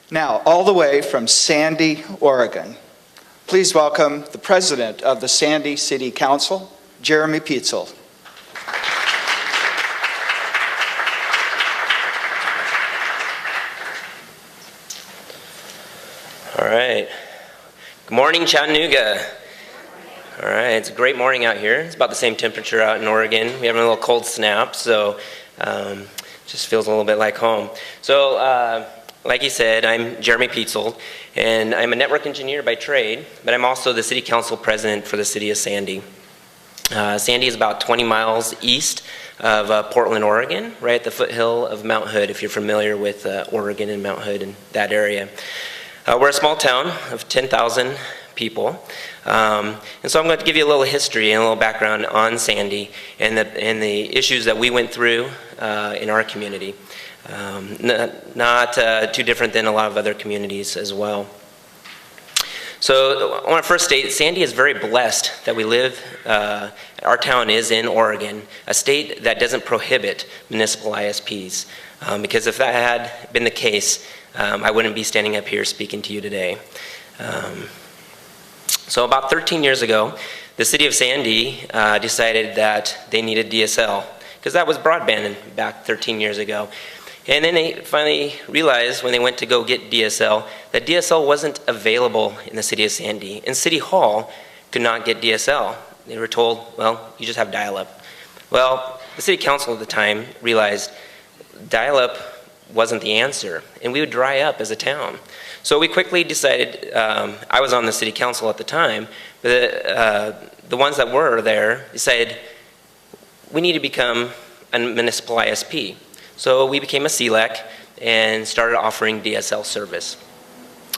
Now, all the way from Sandy, Oregon, please welcome the President of the Sandy City Council, Jeremy Pietzold. All right. Good morning, Chattanooga. All right, it's a great morning out here. It's about the same temperature out in Oregon. We have a little cold snap, so just feels a little bit like home. So, like you said, I'm Jeremy Pietzold, and I'm a network engineer by trade, but I'm also the City Council President for the City of Sandy. Sandy is about 20 miles east of Portland, Oregon, right at the foothill of Mount Hood, if you're familiar with Oregon and Mount Hood and that area. We're a small town of 10,000 people, and so I'm going to give you a little history and a little background on Sandy and the issues that we went through in our community. Not too different than a lot of other communities as well. So I want to first state Sandy is very blessed that we live, our town is in Oregon, a state that doesn't prohibit municipal ISPs. Because if that had been the case, I wouldn't be standing up here speaking to you today. So about 13 years ago, the city of Sandy decided that they needed DSL, because that was broadband back 13 years ago. And then they finally realized when they went to go get DSL, that DSL wasn't available in the city of Sandy. And City Hall could not get DSL. They were told, well, you just have dial-up. Well, the city council at the time realized dial-up wasn't the answer, and we would dry up as a town. So we quickly decided, I was on the city council at the time, but the ones that were there decided we need to become a municipal ISP. So we became a CLEC and started offering DSL service.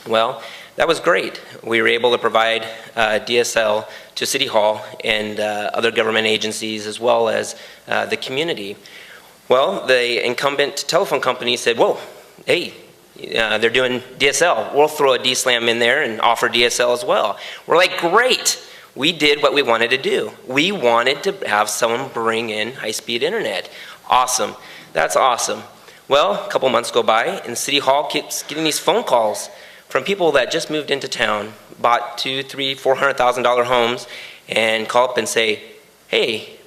Well, that was great. We were able to provide DSL to City Hall and other government agencies as well as the community. Well, the incumbent telephone company said, whoa, hey, they're doing DSL. We'll throw a DSLAM in there and offer DSL as well. We're like, great. We did what we wanted to do. We wanted to have someone bring in high-speed internet. Awesome. That's awesome. Well, a couple months go by, and City Hall keeps getting these phone calls from people that just moved into town, bought $200,000, $300,000, $400,000 homes, and call up and say, hey,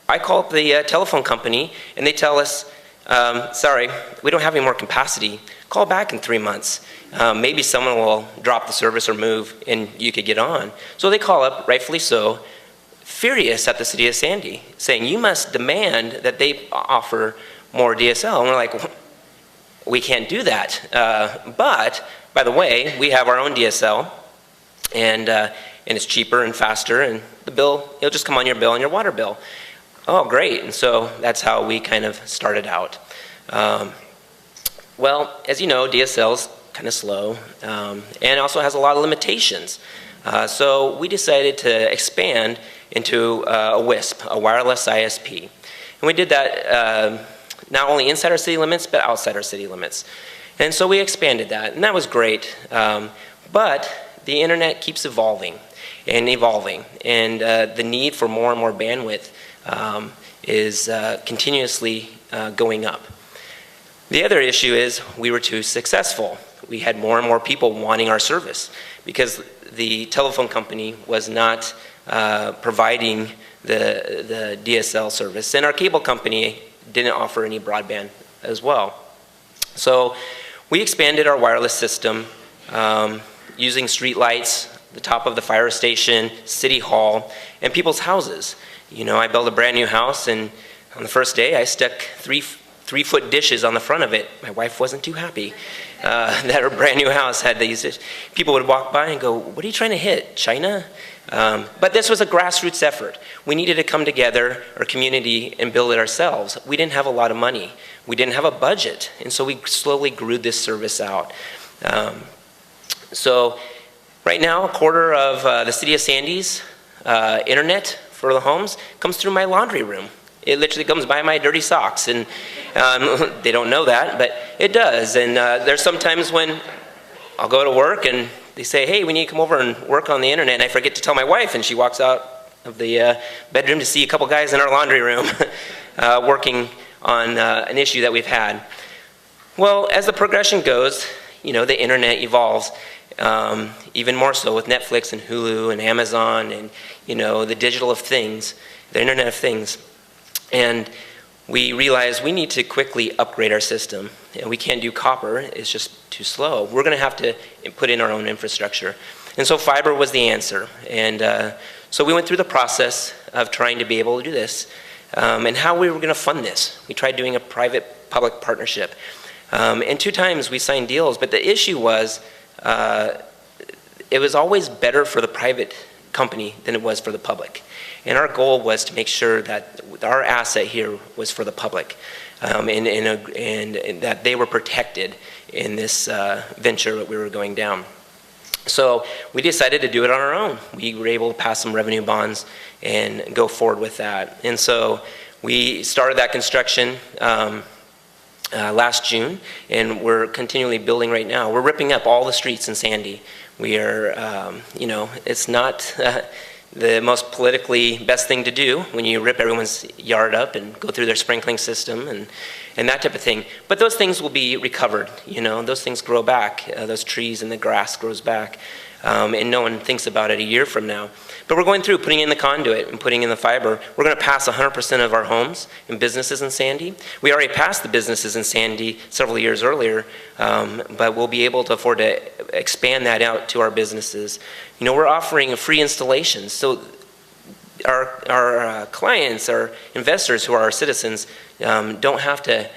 I call up the telephone company, and they tell us, sorry, we don't have any more capacity. Call back in 3 months. Maybe someone will drop the service or move, and you could get on. So they call up, rightfully so, furious at the city of Sandy, saying you must demand that they offer more DSL. And we're like, we can't do that. But, by the way, we have our own DSL, and it's cheaper and faster, and the bill, it'll just come on your bill and your water bill. Oh, great. And so that's how we kind of started out. Well, as you know, DSL is kind of slow, and also has a lot of limitations. So we decided to expand into a WISP, a wireless ISP. And we did that not only inside our city limits, but outside our city limits. And so we expanded that, and that was great. But the internet keeps evolving, and the need for more and more bandwidth is continuously going up. The other issue is we were too successful. We had more and more people wanting our service because the telephone company was not providing the DSL service, and our cable company didn't offer any broadband as well. So we expanded our wireless system using street lights, the top of the fire station, City Hall, and people's houses. You know, I built a brand new house, and on the first day I stuck three-foot dishes on the front of it. My wife wasn't too happy that her brand new house had these dishes. People would walk by and go, what are you trying to hit, China? But this was a grassroots effort. We needed to come together, our community, and build it ourselves. We didn't have a lot of money. We didn't have a budget, and so we slowly grew this service out. So right now, a quarter of the city of Sandy's internet for the homes comes through my laundry room. It literally comes by my dirty socks, and they don't know that, but it does. And there's sometimes when I'll go to work and they say, hey, we need to come over and work on the internet, and I forget to tell my wife, and she walks out of the bedroom to see a couple guys in our laundry room working on an issue that we've had. Well, as the progression goes, the internet evolves, even more so with Netflix and Hulu and Amazon and, the digital of things, the Internet of Things. And we realized we need to quickly upgrade our system. We can't do copper, it's just too slow. We're going to have to put in our own infrastructure. And so fiber was the answer. And so we went through the process of trying to be able to do this and how we were going to fund this. We tried doing a private-public partnership. And 2 times we signed deals, but the issue was it was always better for the private company than it was for the public. And our goal was to make sure that our asset here was for the public and that they were protected in this venture that we were going down. So we decided to do it on our own. We were able to pass some revenue bonds and go forward with that. And so we started that construction last June, and we're continually building right now. We're ripping up all the streets in Sandy. We are, it's not the most politically best thing to do when you rip everyone's yard up and go through their sprinkling system and that type of thing. But those things will be recovered, those things grow back. Those trees and the grass grows back. And no one thinks about it a year from now. But we're going through putting in the conduit and putting in the fiber. We're going to pass 100% of our homes and businesses in Sandy. We already passed the businesses in Sandy several years earlier, but we'll be able to afford to expand that out to our businesses. We're offering free installations. So our clients, our investors who are our citizens, don't have to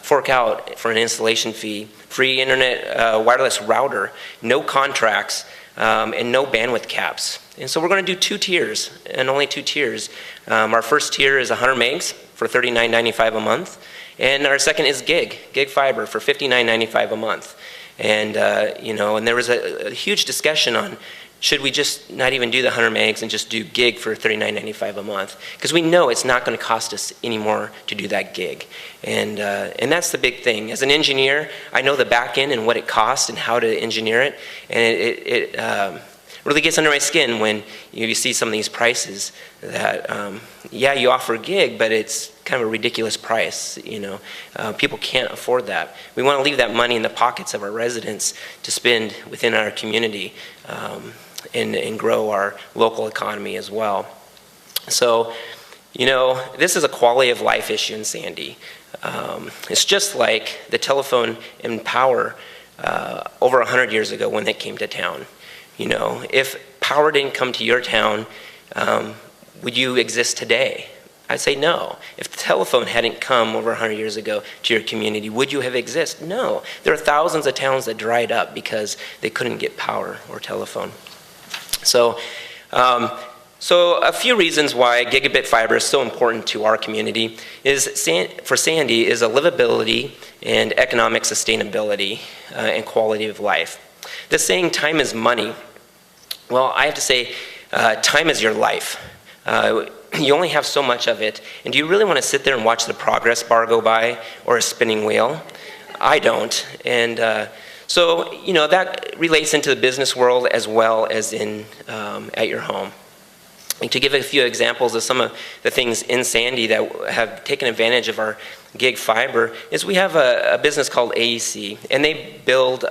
fork out for an installation fee, free internet wireless router, no contracts, and no bandwidth caps. And so we're going to do 2 tiers, and only 2 tiers. Our first tier is 100 megs for $39.95 a month, and our second is gig fiber for $59.95 a month. And and there was a huge discussion on should we just not even do the 100 megs and just do gig for $39.95 a month? Because we know it's not going to cost us any more to do that gig. And that's the big thing. As an engineer, I know the back end and what it costs and how to engineer it. And it really gets under my skin when you see some of these prices that, you offer gig, but it's kind of a ridiculous price. People can't afford that. We want to leave that money in the pockets of our residents to spend within our community. And grow our local economy as well. So, this is a quality of life issue in Sandy. It's just like the telephone and power over 100 years ago when they came to town. If power didn't come to your town, would you exist today? I'd say no. If the telephone hadn't come over 100 years ago to your community, would you have existed? No. There are thousands of towns that dried up because they couldn't get power or telephone. So a few reasons why gigabit fiber is so important to our community is for Sandy is a livability and economic sustainability and quality of life. The saying time is money. Well, I have to say time is your life. You only have so much of it. And do you really want to sit there and watch the progress bar go by or a spinning wheel? I don't. And so, that relates into the business world as well as in at your home. And to give a few examples of some of the things in Sandy that have taken advantage of our gig fiber is we have a business called AEC, and they build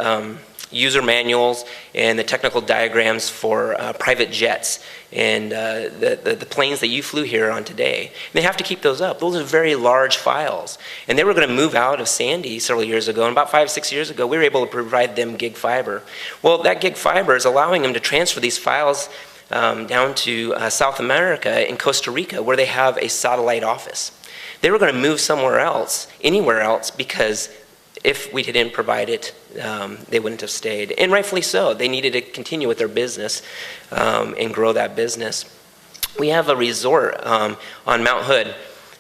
user manuals and the technical diagrams for private jets and the planes that you flew here on today. And they have to keep those up. Those are very large files. And they were going to move out of Sandy several years ago, and about 5-6 years ago, we were able to provide them gig fiber. Well, that gig fiber is allowing them to transfer these files down to South America in Costa Rica, where they have a satellite office. They were going to move somewhere else, anywhere else, because if we didn't provide it, they wouldn't have stayed. And rightfully so. They needed to continue with their business and grow that business. We have a resort on Mount Hood,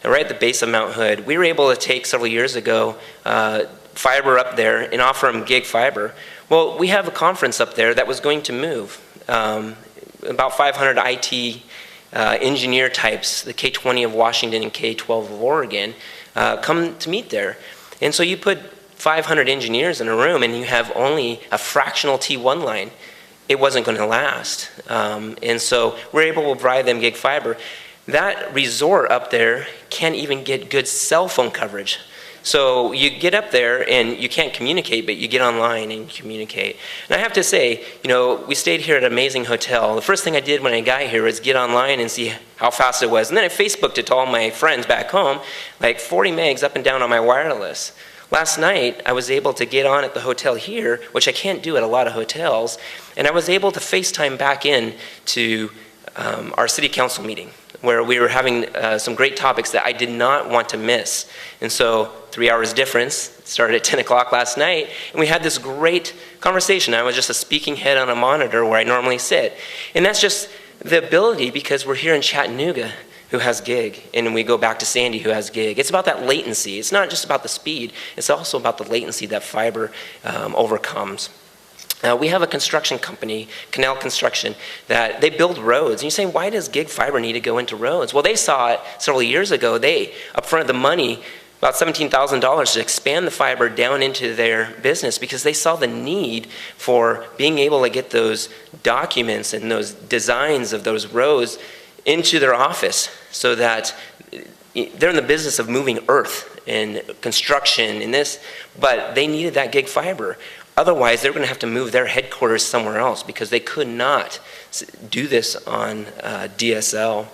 right at the base of Mount Hood. We were able to take several years ago fiber up there and offer them gig fiber. Well, we have a conference up there that was going to move. About 500 IT engineer types, the K-20 of Washington and K-12 of Oregon, come to meet there. And so you put 500 engineers in a room and you have only a fractional T1 line, it wasn't going to last. And so we're able to provide them gig fiber. That resort up there can't even get good cell phone coverage. So you get up there and you can't communicate, but you get online and communicate. And I have to say, we stayed here at an amazing hotel. The first thing I did when I got here was get online and see how fast it was. And then I Facebooked it to all my friends back home, like 40 megs up and down on my wireless. Last night, I was able to get on at the hotel here, which I can't do at a lot of hotels, and I was able to FaceTime back in to our city council meeting, where we were having some great topics that I did not want to miss. And so 3 hours difference, started at 10 o'clock last night, and we had this great conversation. I was just a speaking head on a monitor where I normally sit. And that's just the ability, because we're here in Chattanooga, who has gig, and we go back to Sandy, who has gig. It's about that latency. It's not just about the speed, it's also about the latency that fiber overcomes. We have a construction company, Canal Construction, that they build roads. And you say, why does gig fiber need to go into roads? Well, they saw it several years ago. They upfronted the money, about $17,000, to expand the fiber down into their business because they saw the need for being able to get those documents and those designs of those roads into their office, so that they're in the business of moving earth and construction and this, but they needed that gig fiber. Otherwise, they're going to have to move their headquarters somewhere else because they could not do this on DSL.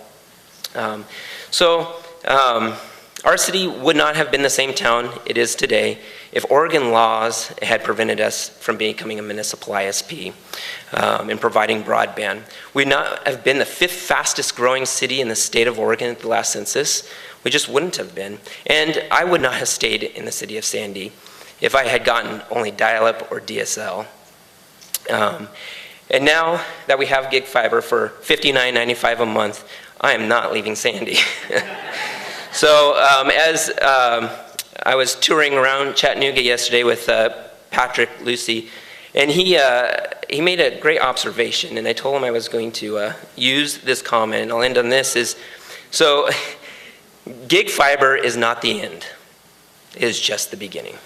Our city would not have been the same town it is today if Oregon laws had prevented us from becoming a municipal ISP and providing broadband. We'd not have been the 5th fastest growing city in the state of Oregon at the last census. We just wouldn't have been. And I would not have stayed in the city of Sandy if I had gotten only dial-up or DSL. And now that we have gig fiber for $59.95 a month, I am not leaving Sandy. So as I was touring around Chattanooga yesterday with Patrick Lucy, and he made a great observation, and I told him I was going to use this comment, and I'll end on this, so gig fiber is not the end, it is just the beginning.